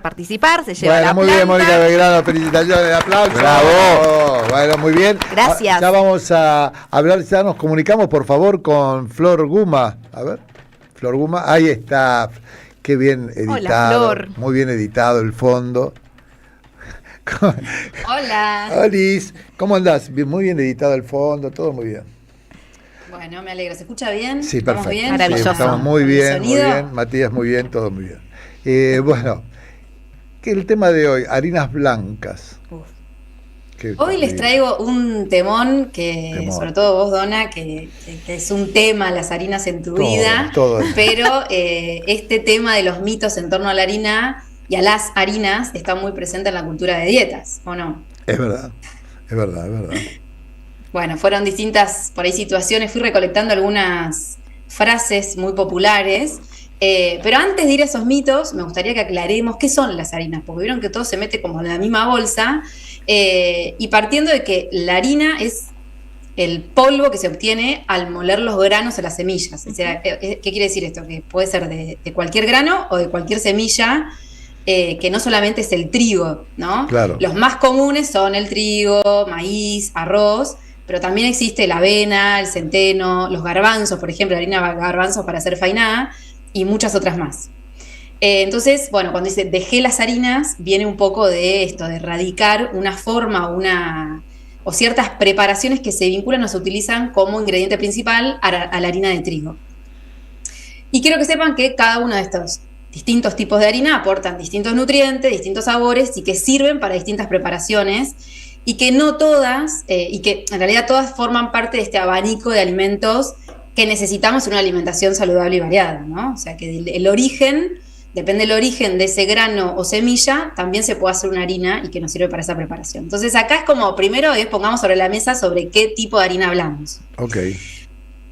participar, se lleva la muy planta. Bien, Mónica Belgrano, felicitaciones, aplausos. ¡Bravo! Bueno, muy bien. Gracias. Ya vamos a hablar, ya nos comunicamos, por favor, con Flor Guma. A ver, Flor Guma, ahí está. Qué bien editado. Hola, Flor. Muy bien editado el fondo. Hola. Olis, ¿cómo andás? Muy bien editado el fondo, todo muy bien. Bueno, me alegro. ¿Se escucha bien? Sí, perfecto. Bien? Maravilloso. Sí, estamos muy bien, muy ¿Sonido? bien. Matías, muy bien, todo muy bien. Bueno, que el tema de hoy, harinas blancas. Uf. Qué Hoy les terrible. traigo un temón que, Temón. sobre todo vos, Donna, que es un tema, las harinas en tu vida, todo. pero este tema de los mitos en torno a la harina y a las harinas está muy presente en la cultura de dietas, ¿o no? Es verdad, es verdad, es verdad. Bueno, fueron distintas, por ahí, situaciones, fui recolectando algunas frases muy populares, pero antes de ir a esos mitos, me gustaría que aclaremos qué son las harinas, porque vieron que todo se mete como en la misma bolsa, y partiendo de que la harina es el polvo que se obtiene al moler los granos o las semillas. O sea, ¿qué quiere decir esto? Que puede ser de cualquier grano o de cualquier semilla, que no solamente es el trigo, ¿no? Claro. Los más comunes son el trigo, maíz, arroz, pero también existe la avena, el centeno, los garbanzos, por ejemplo, la harina de garbanzos para hacer fainá, y muchas otras más. Entonces, bueno, cuando dice dejé las harinas, viene un poco de esto, de erradicar una forma o ciertas preparaciones que se vinculan o se utilizan como ingrediente principal a la harina de trigo. Y quiero que sepan que cada uno de estos distintos tipos de harina aportan distintos nutrientes, distintos sabores y que sirven para distintas preparaciones, y que no todas, y que en realidad todas forman parte de este abanico de alimentos que necesitamos en una alimentación saludable y variada, ¿no? O sea que el origen, depende del origen de ese grano o semilla, también se puede hacer una harina y que nos sirve para esa preparación. Entonces acá es como, primero pongamos sobre la mesa sobre qué tipo de harina hablamos. Ok.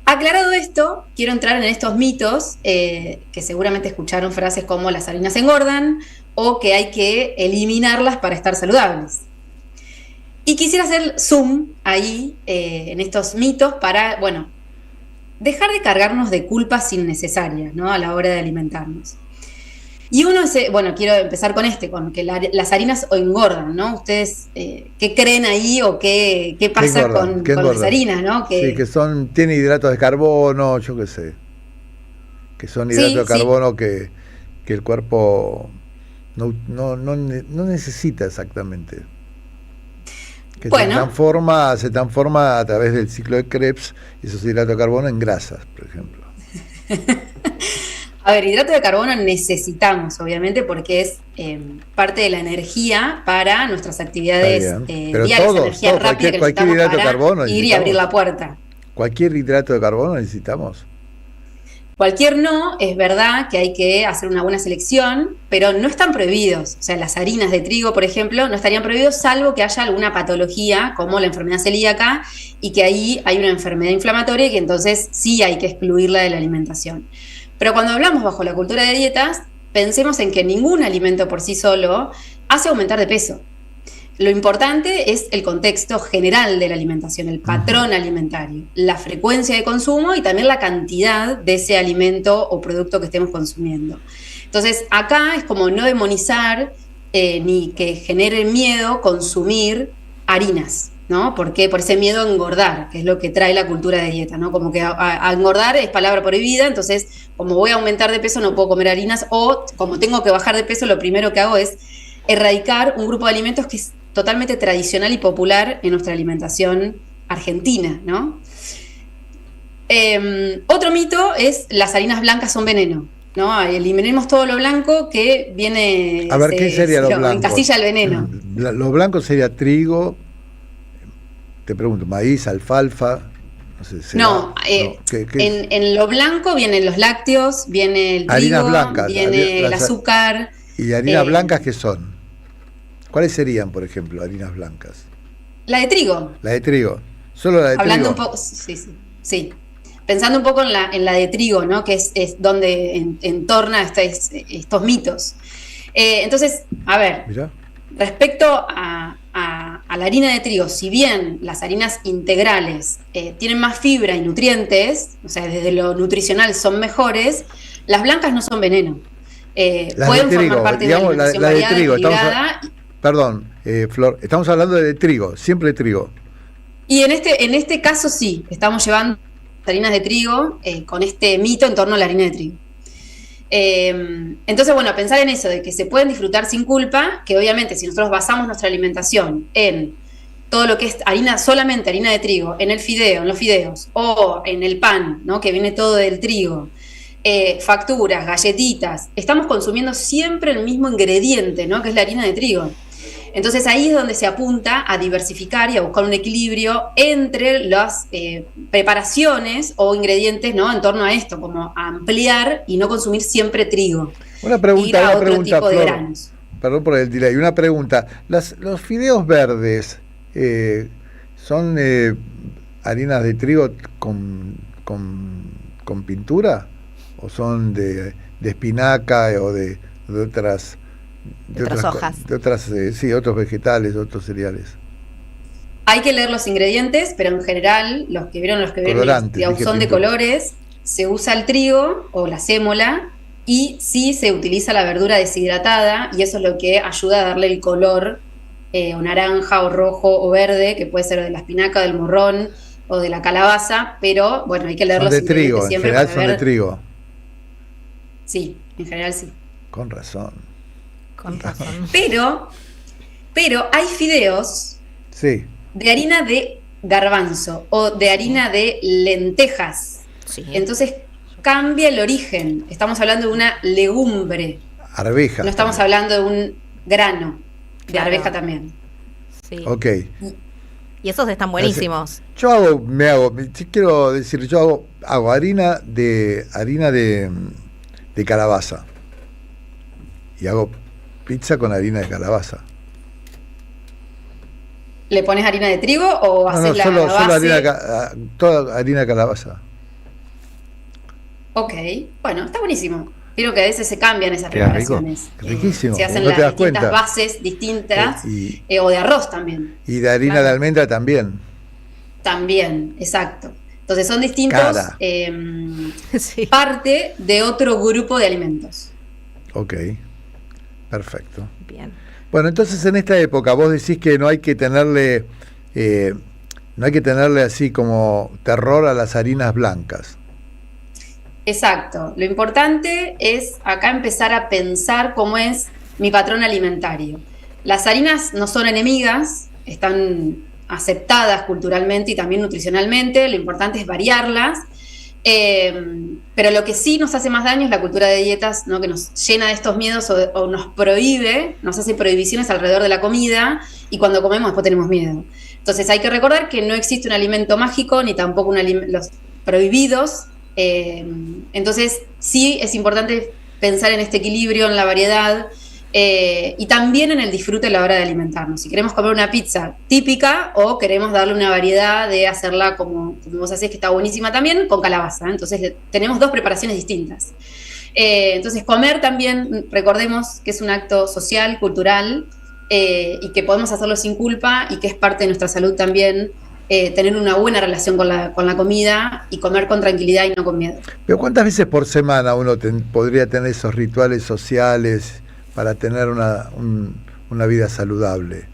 Aclarado esto, quiero entrar en estos mitos, que seguramente escucharon frases como las harinas engordan o que hay que eliminarlas para estar saludables. Y quisiera hacer zoom ahí, en estos mitos para, bueno, dejar de cargarnos de culpas innecesarias, ¿no?, a la hora de alimentarnos. Y uno es, bueno, quiero empezar con con que las harinas engordan, ¿no? ¿Ustedes qué creen ahí o qué pasa con las harinas, ¿no? Sí, que tienen hidratos de carbono, yo qué sé. Que son hidratos de carbono que el cuerpo no necesita exactamente. Que bueno, se transforma a través del ciclo de Krebs, esos hidratos de carbono, en grasas, por ejemplo. A ver, hidrato de carbono necesitamos, obviamente, porque es parte de la energía para nuestras actividades diarias, energía rápida que necesitamos hidrato de carbono ir y abrir la puerta. ¿Cualquier hidrato de carbono necesitamos? Cualquier no, es verdad que hay que hacer una buena selección, pero no están prohibidos. O sea, las harinas de trigo, por ejemplo, no estarían prohibidos salvo que haya alguna patología, como la enfermedad celíaca, y que ahí hay una enfermedad inflamatoria y que entonces sí hay que excluirla de la alimentación. Pero cuando hablamos bajo la cultura de dietas, pensemos en que ningún alimento por sí solo hace aumentar de peso. Lo importante es el contexto general de la alimentación, el patrón alimentario, la frecuencia de consumo y también la cantidad de ese alimento o producto que estemos consumiendo. Entonces, acá es como no demonizar ni que genere miedo consumir harinas, ¿no? Porque por ese miedo a engordar, que es lo que trae la cultura de dieta, ¿no? Como que a engordar es palabra prohibida, entonces como voy a aumentar de peso no puedo comer harinas, o como tengo que bajar de peso, lo primero que hago es erradicar un grupo de alimentos que es totalmente tradicional y popular en nuestra alimentación argentina, ¿no? Otro mito es las harinas blancas son veneno, ¿no? Eliminemos todo lo blanco que viene. A ver, ¿qué sería lo blanco? Encasilla el veneno. Lo blanco sería trigo, te pregunto, maíz, alfalfa. En lo blanco vienen los lácteos, viene el trigo, blancas, viene el azúcar. ¿Y harinas blancas qué son? ¿Cuáles serían, por ejemplo, harinas blancas? La de trigo. La de trigo. Solo la de Hablando trigo. Un poco, sí. Pensando un poco en la de trigo, ¿no? Que es donde entorna estos mitos. Entonces, a ver, mirá. Respecto a la harina de trigo, si bien las harinas integrales tienen más fibra y nutrientes, o sea, desde lo nutricional son mejores, las blancas no son veneno. pueden formar parte de una alimentación variada, trigo, equilibrada. Perdón, Flor, estamos hablando de trigo, siempre trigo. Y en este caso sí, estamos llevando harinas de trigo con este mito en torno a la harina de trigo. Entonces, bueno, pensar en eso, de que se pueden disfrutar sin culpa, que obviamente si nosotros basamos nuestra alimentación en todo lo que es solamente harina de trigo, en el fideo, en los fideos, o en el pan, ¿no? Que viene todo del trigo, facturas, galletitas, estamos consumiendo siempre el mismo ingrediente, ¿no? Que es la harina de trigo. Entonces ahí es donde se apunta a diversificar y a buscar un equilibrio entre las preparaciones o ingredientes, ¿no? En torno a esto, como a ampliar y no consumir siempre trigo. Una pregunta, tipo Flor, de granos. Perdón por el delay. Una pregunta. Los fideos verdes son harinas de trigo con pintura, o son de espinaca o de otras hojas. Sí, otros vegetales, otros cereales. Hay que leer los ingredientes, pero en general, los que vieron, digamos, son de colores, se usa el trigo o la sémola, y sí se utiliza la verdura deshidratada, y eso es lo que ayuda a darle el color o naranja, o rojo, o verde, que puede ser de la espinaca, del morrón, o de la calabaza, pero bueno, hay que leer los ingredientes siempre. En general son de trigo. Sí, en general sí. Con razón. Pero hay fideos de harina de garbanzo o de harina de lentejas. Sí. Entonces cambia el origen. Estamos hablando de una legumbre. Arveja. No estamos hablando de un grano. De arveja también. Sí. Ok. Y esos están buenísimos. Yo quiero decir, hago harina de calabaza. Y hago pizza con harina de calabaza. ¿Le pones harina de trigo o haces solo base? Toda harina de calabaza. Ok, bueno, está buenísimo. Creo que a veces se cambian esas preparaciones. Riquísimo. Se hacen ¿No te das las distintas cuenta? bases distintas, o de arroz también. Y de harina de almendra también. También, exacto. Entonces son distintos, parte de otro grupo de alimentos. Ok, perfecto. Bien. Bueno, entonces en esta época vos decís que no hay que tenerle así como terror a las harinas blancas. Exacto. Lo importante es acá empezar a pensar cómo es mi patrón alimentario. Las harinas no son enemigas, están aceptadas culturalmente y también nutricionalmente. Lo importante es variarlas. Pero lo que sí nos hace más daño es la cultura de dietas, ¿no? Que nos llena de estos miedos o nos prohíbe, nos hace prohibiciones alrededor de la comida, y cuando comemos después tenemos miedo. Entonces hay que recordar que no existe un alimento mágico ni tampoco los prohibidos. Entonces sí es importante pensar en este equilibrio, en la variedad, y también en el disfrute a la hora de alimentarnos. Si queremos comer una pizza típica o queremos darle una variedad de hacerla como vos hacés, que está buenísima también, con calabaza. Entonces tenemos dos preparaciones distintas. Entonces comer también, recordemos que es un acto social, cultural, y que podemos hacerlo sin culpa, y que es parte de nuestra salud también. Tener una buena relación con la comida y comer con tranquilidad y no con miedo. Pero ¿cuántas veces por semana uno podría tener esos rituales sociales para tener una vida saludable?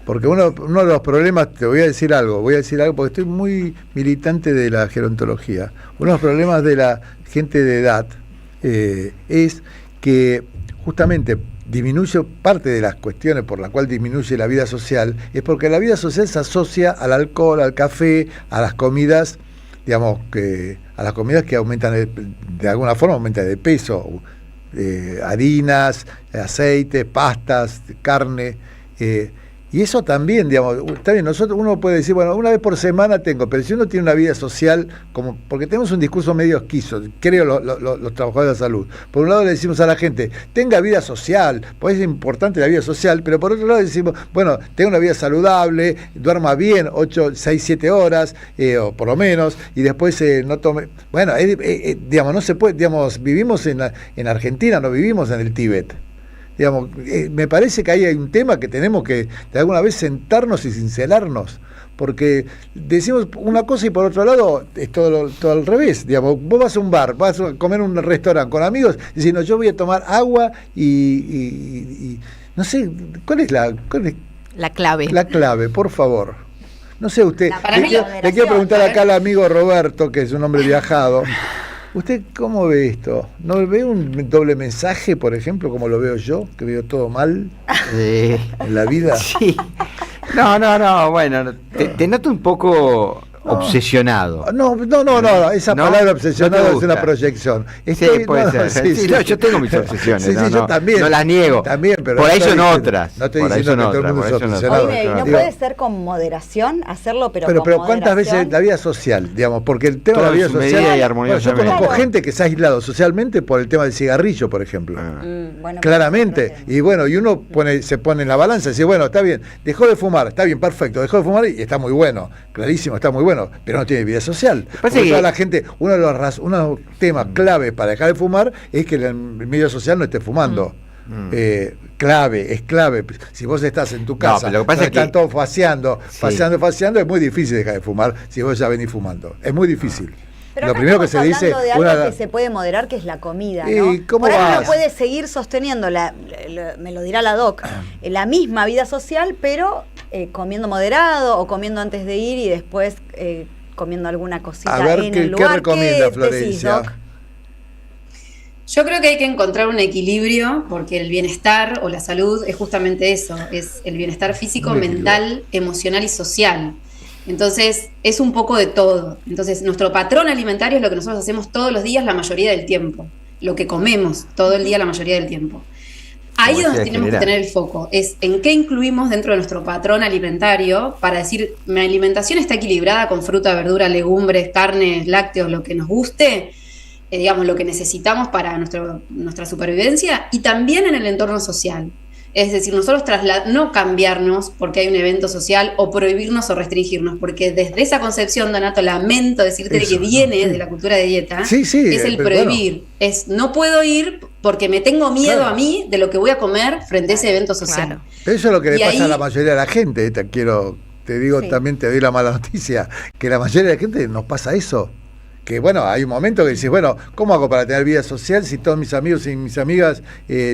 Porque uno de los problemas, voy a decir algo porque estoy muy militante de la gerontología. Uno de los problemas de la gente de edad es que justamente disminuye parte de las cuestiones por las cuales disminuye la vida social, es porque la vida social se asocia al alcohol, al café, a las comidas, digamos, a las comidas que aumentan de alguna forma aumentan de peso, harinas, aceites, pastas, carne, y eso también, digamos, está bien, uno puede decir, bueno, una vez por semana tengo, pero si uno tiene una vida social, porque tenemos un discurso medio esquizo, creo los trabajadores de la salud. Por un lado le decimos a la gente, tenga vida social, pues es importante la vida social, pero por otro lado decimos, bueno, tenga una vida saludable, duerma bien, 6, 7 horas, o por lo menos, y después no tome. Bueno, digamos, no se puede, digamos, vivimos en Argentina, no vivimos en el Tíbet. Digamos, me parece que ahí hay un tema que tenemos que de alguna vez sentarnos y sincerarnos, porque decimos una cosa y por otro lado es todo al revés. Digamos, vos vas a un bar, vas a comer en un restaurante con amigos y decís, no, yo voy a tomar agua y no sé, ¿cuál es la clave? La clave, por favor. No sé, usted, para mí le quiero preguntar acá al amigo Roberto, que es un hombre viajado. ¿Usted cómo ve esto? ¿No ve un doble mensaje, por ejemplo, como lo veo yo, que veo todo mal en la vida? Sí. No, bueno, te noto un poco obsesionado. No, esa palabra obsesionado es una proyección. Sí, puede ser. Sí, yo tengo mis obsesiones. Sí, yo también. No las niego. También, pero por ahí son otras. No estoy diciendo que todo el mundo es obsesionado. Oye, ¿no puede ser con moderación hacerlo, pero con pero moderación? ¿cuántas veces la vida social, digamos? Porque el tema de la vida social... yo conozco gente que se ha aislado socialmente por el tema del cigarrillo, por ejemplo. Bueno, claramente. Y bueno, y uno se pone en la balanza y dice, bueno, está bien, dejó de fumar, está bien, perfecto, dejó de fumar y está muy bueno, clarísimo, está muy bueno, pero no tiene vida social. Porque toda la gente, uno de los temas claves para dejar de fumar es que el medio social no esté fumando. Es clave. Si vos estás en tu casa, lo que pasa es que están todos faseando, es muy difícil dejar de fumar si vos ya venís fumando. Es muy difícil. Pero lo primero que se dice de algo que se puede moderar, que es la comida, ¿no? ¿Cómo por ahí vas? uno puede seguir sosteniendo, me lo dirá la doc, la misma vida social, pero comiendo moderado o comiendo antes de ir y después comiendo alguna cosita en el lugar. ¿Qué recomienda Florencia? Doc? Yo creo que hay que encontrar un equilibrio, porque el bienestar o la salud es justamente eso, es el bienestar físico, mental, emocional y social. Entonces, es un poco de todo. Entonces, nuestro patrón alimentario es lo que nosotros hacemos todos los días la mayoría del tiempo, lo que comemos todo el día la mayoría del tiempo. Ahí es donde tenemos que tener el foco, es en qué incluimos dentro de nuestro patrón alimentario para decir, mi alimentación está equilibrada con fruta, verdura, legumbres, carnes, lácteos, lo que nos guste, digamos, lo que necesitamos para nuestra supervivencia, y también en el entorno social. Es decir, nosotros no cambiarnos porque hay un evento social o prohibirnos o restringirnos, porque desde esa concepción, Donato, lamento decirte que viene de la cultura de dieta, es el prohibir, es no puedo ir porque me tengo miedo a mí de lo que voy a comer frente a ese evento social. Claro. Eso es lo que le pasa a la mayoría de la gente, también te doy la mala noticia, que la mayoría de la gente nos pasa eso. Que bueno, hay un momento que dices, bueno, ¿cómo hago para tener vida social si todos mis amigos y mis amigas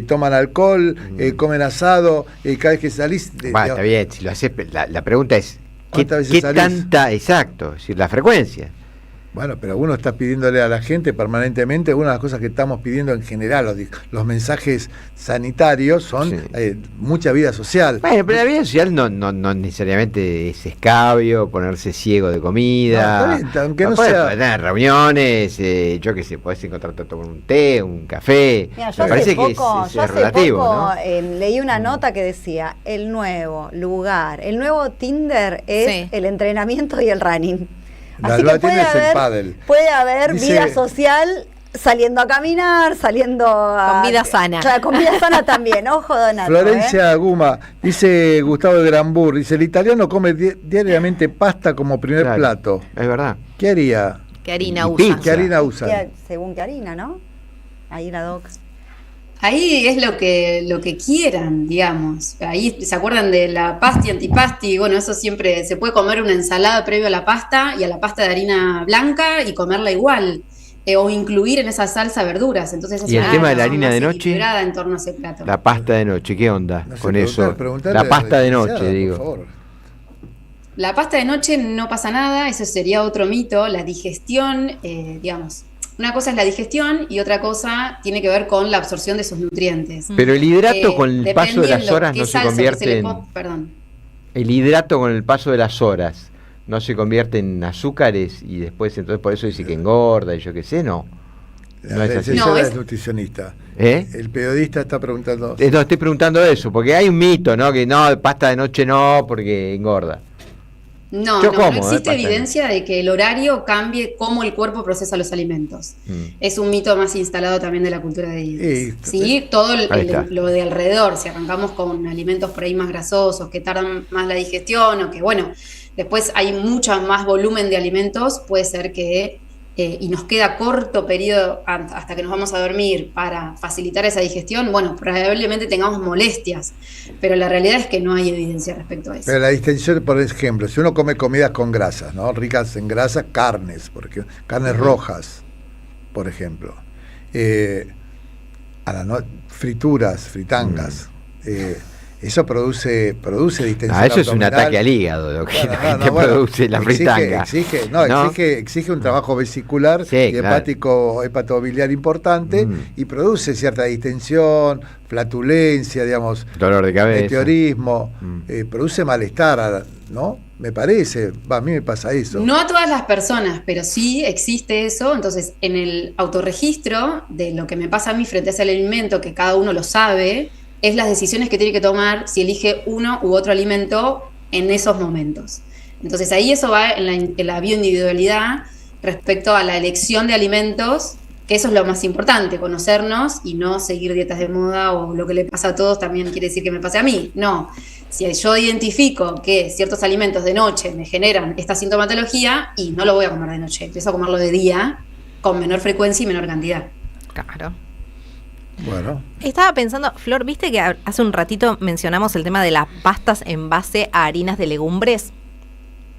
toman alcohol, comen asado, cada vez que salís... está bien, si lo haces, la pregunta es, ¿qué salís? tanta, exacto, es decir, la frecuencia? Bueno, pero uno está pidiéndole a la gente permanentemente, una de las cosas que estamos pidiendo en general, los mensajes sanitarios son mucha vida social. Bueno, pero la vida social no necesariamente es escabio, ponerse ciego de comida. No, aunque no sea... tener reuniones, yo qué sé, podés encontrarte con un té, un café. Mira, me parece que es relativo, ¿no? Leí una nota que decía, el nuevo lugar, el nuevo Tinder es el entrenamiento y el running. Así que puede haber vida social saliendo a caminar, saliendo a... Con vida sana. Claro, con vida sana también, ojo, Donato. Florencia Guma, dice Gustavo de Grambur, dice, el italiano come diariamente pasta como primer plato. Es verdad. ¿Qué haría? ¿Qué harina usa? ¿Qué harina usa? Según qué harina, ¿no? Ahí la doc. Ahí es lo que quieran, digamos. Ahí se acuerdan de la pasti, antipasti. Bueno, eso siempre se puede comer una ensalada previo a la pasta y a la pasta de harina blanca y comerla igual. O incluir en esa salsa verduras. Entonces, y el tema de la harina de noche, en torno a ese plato. La pasta de noche, ¿qué onda con eso? La pasta de noche, digo. La pasta de noche no pasa nada, eso sería otro mito. La digestión, digamos. Una cosa es la digestión y otra cosa tiene que ver con la absorción de sus nutrientes. Pero el hidrato con el paso de las horas no se convierte en... Perdón. El hidrato con el paso de las horas no se convierte en azúcares y después entonces por eso dice que engorda y yo qué sé, ¿no? No es así. No, es nutricionista. El periodista está preguntando... No, estoy preguntando eso, porque hay un mito, ¿no? Que no, pasta de noche no, porque engorda. No existe evidencia de que el horario cambie cómo el cuerpo procesa los alimentos. Es un mito más instalado también de la cultura de dietas. Sí, todo lo de alrededor, si arrancamos con alimentos por ahí más grasosos, que tardan más la digestión, o que bueno, después hay mucho más volumen de alimentos, puede ser que y nos queda corto periodo hasta que nos vamos a dormir para facilitar esa digestión, bueno, probablemente tengamos molestias, pero la realidad es que no hay evidencia respecto a eso. Pero la distensión, por ejemplo, si uno come comidas con grasas, ¿no? Ricas en grasas, carnes, porque carnes rojas, por ejemplo, frituras, fritangas, eso produce distensión eso es un abdominal. ataque al hígado lo que produce la fritanga. Exige un trabajo vesicular y hepatobiliar importante y produce cierta distensión, flatulencia, digamos, dolor de cabeza, meteorismo, produce malestar, ¿no? Me parece, a mí me pasa eso. No a todas las personas, pero sí existe eso. Entonces, en el autorregistro de lo que me pasa a mí frente a ese alimento, que cada uno lo sabe, es las decisiones que tiene que tomar si elige uno u otro alimento en esos momentos. Entonces ahí eso va en la bioindividualidad respecto a la elección de alimentos, que eso es lo más importante, conocernos y no seguir dietas de moda o lo que le pasa a todos también quiere decir que me pase a mí. No, si yo identifico que ciertos alimentos de noche me generan esta sintomatología y no lo voy a comer de noche, empiezo a comerlo de día con menor frecuencia y menor cantidad. Claro. Bueno. Estaba pensando, Flor, ¿viste que hace un ratito mencionamos el tema de las pastas en base a harinas de legumbres?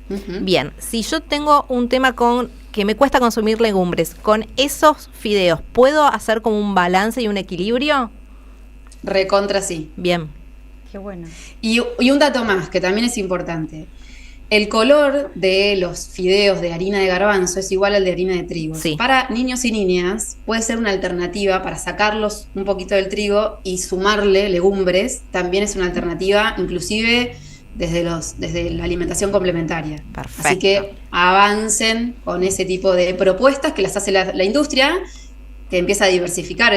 Uh-huh. Bien, si yo tengo un tema con que me cuesta consumir legumbres, con esos fideos, ¿puedo hacer como un balance y un equilibrio? Recontra sí. Bien. Qué bueno. Y un dato más, que también es importante. El color de los fideos de harina de garbanzo es igual al de harina de trigo. Sí. Para niños y niñas puede ser una alternativa para sacarlos un poquito del trigo y sumarle legumbres. También es una alternativa, inclusive desde la alimentación complementaria. Perfecto. Así que avancen con ese tipo de propuestas que las hace la industria, que empieza a diversificar.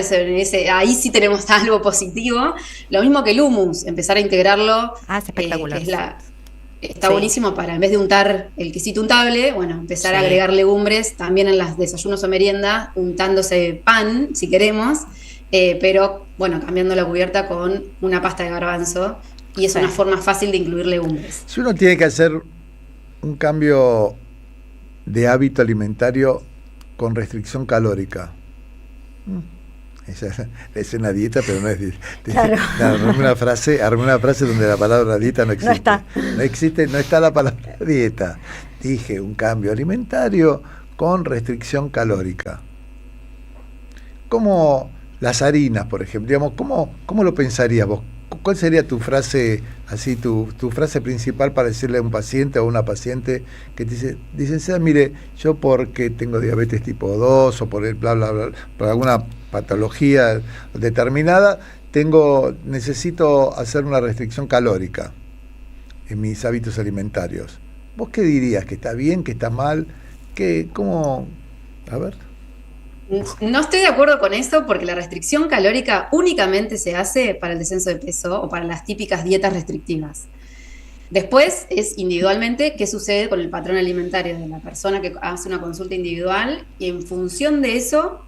Ahí sí tenemos algo positivo. Lo mismo que el hummus, empezar a integrarlo. Es espectacular. Que es Está buenísimo para, en vez de untar el quesito untable, bueno, empezar a agregar legumbres también en las desayunos o meriendas, untándose pan, si queremos, pero, bueno, cambiando la cubierta con una pasta de garbanzo, y es una forma fácil de incluir legumbres. Si uno tiene que hacer un cambio de hábito alimentario con restricción calórica, es una dieta, pero no es dieta. Claro. Armé una frase donde la palabra dieta no existe. No está la palabra dieta. Dije un cambio alimentario con restricción calórica. Como las harinas, por ejemplo, digamos, ¿cómo lo pensarías vos? ¿Cuál sería tu frase, así tu frase principal para decirle a un paciente o a una paciente que te dice, licenciada, mire, yo porque tengo diabetes tipo 2 o por el bla bla bla, por alguna patología determinada, necesito hacer una restricción calórica en mis hábitos alimentarios? ¿Vos qué dirías? ¿Que está bien? ¿Que está mal? ¿Cómo? A ver. No estoy de acuerdo con eso, porque la restricción calórica únicamente se hace para el descenso de peso o para las típicas dietas restrictivas. Después es individualmente qué sucede con el patrón alimentario de la persona que hace una consulta individual, y en función de eso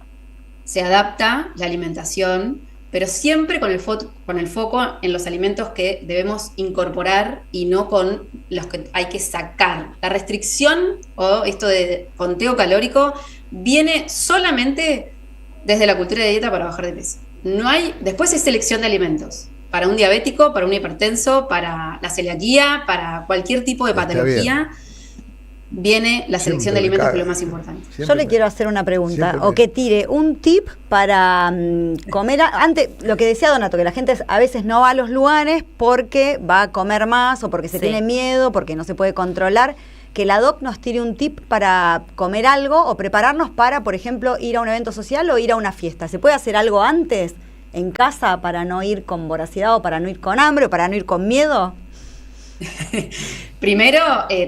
se adapta la alimentación, pero siempre con el foco en los alimentos que debemos incorporar y no con los que hay que sacar. La restricción o esto de conteo calórico viene solamente desde la cultura de dieta para bajar de peso. Después es selección de alimentos. Para un diabético, para un hipertenso, para la celiaquía, para cualquier tipo de patología, viene la selección de alimentos, que es lo más importante. Yo le quiero hacer una pregunta, o que tire un tip para comer. Antes, lo que decía Donato, que la gente a veces no va a los lugares porque va a comer más o porque se tiene miedo, porque no se puede controlar. Que la doc nos tire un tip para comer algo o prepararnos para, por ejemplo, ir a un evento social o ir a una fiesta. ¿Se puede hacer algo antes en casa para no ir con voracidad o para no ir con hambre o para no ir con miedo? Primero,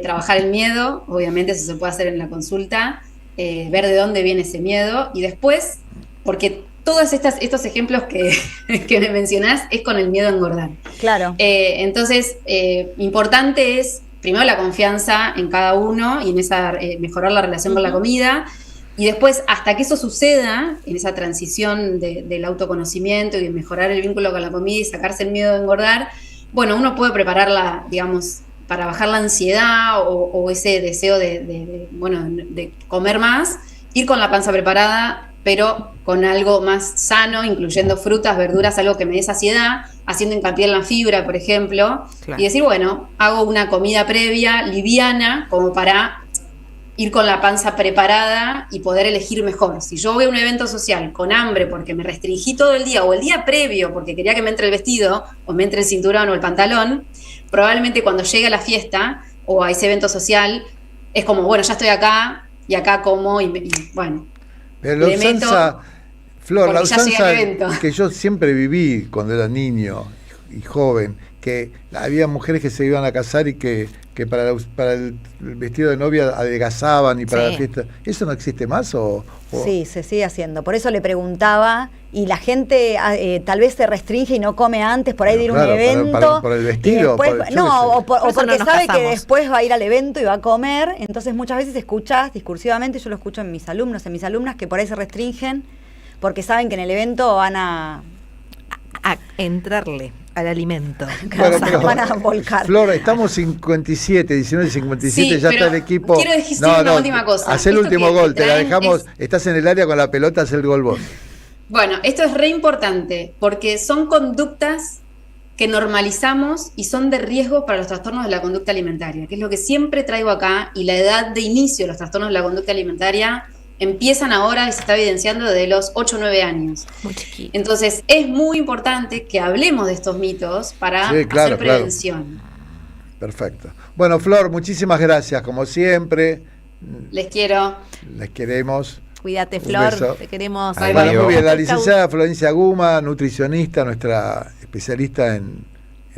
trabajar el miedo, obviamente eso se puede hacer en la consulta, ver de dónde viene ese miedo, y después, porque todos estos ejemplos que me mencionás es con el miedo a engordar. Claro. Entonces, importante es primero la confianza en cada uno y en mejorar la relación con la comida, y después, hasta que eso suceda, en esa transición del autoconocimiento y de mejorar el vínculo con la comida y sacarse el miedo de engordar, bueno, uno puede prepararla, digamos, para bajar la ansiedad o ese deseo de comer más, ir con la panza preparada, pero con algo más sano, incluyendo frutas, verduras, algo que me dé saciedad, haciendo hincapié en la fibra, por ejemplo, y decir, bueno, hago una comida previa, liviana, como para ir con la panza preparada y poder elegir mejor. Si yo voy a un evento social con hambre porque me restringí todo el día, o el día previo porque quería que me entre el vestido, o me entre el cinturón o el pantalón, probablemente cuando llegue a la fiesta o a ese evento social, es como, bueno, ya estoy acá, y acá como, y bueno. Pero la usanza, Flor, la usanza que yo siempre viví cuando era niño y joven, que había mujeres que se iban a casar y que para el vestido de novia adelgazaban y para la fiesta. ¿Eso no existe más? Sí, se sigue haciendo. Por eso le preguntaba, y la gente tal vez se restringe y no come antes por ahí de ir a un evento. Por el vestido. Después, o porque sabe que después va a ir al evento y va a comer. Entonces muchas veces escuchas discursivamente, yo lo escucho en mis alumnos, en mis alumnas, que por ahí se restringen porque saben que en el evento van a entrarle al alimento. Bueno, van a volcar. Flor, estamos 19:57, sí, ya está el equipo. Quiero decir una última cosa. Haz el último gol, te la dejamos. Estás en el área con la pelota, haz el gol vos. Bueno, esto es re importante porque son conductas que normalizamos y son de riesgo para los trastornos de la conducta alimentaria, que es lo que siempre traigo acá, y la edad de inicio de los trastornos de la conducta alimentaria empiezan ahora y se está evidenciando desde los 8 o 9 años. Muy chiquito. Entonces, es muy importante que hablemos de estos mitos para hacer prevención. Claro. Perfecto. Bueno, Flor, muchísimas gracias, como siempre. Les quiero. Les queremos. Cuídate, Flor, te queremos. Bueno, muy bien, la licenciada Florencia Guma, nutricionista, nuestra especialista en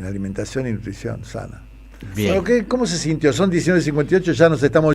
alimentación y nutrición sana. Bien. Bueno, ¿cómo se sintió? Son 19:58, ya nos estamos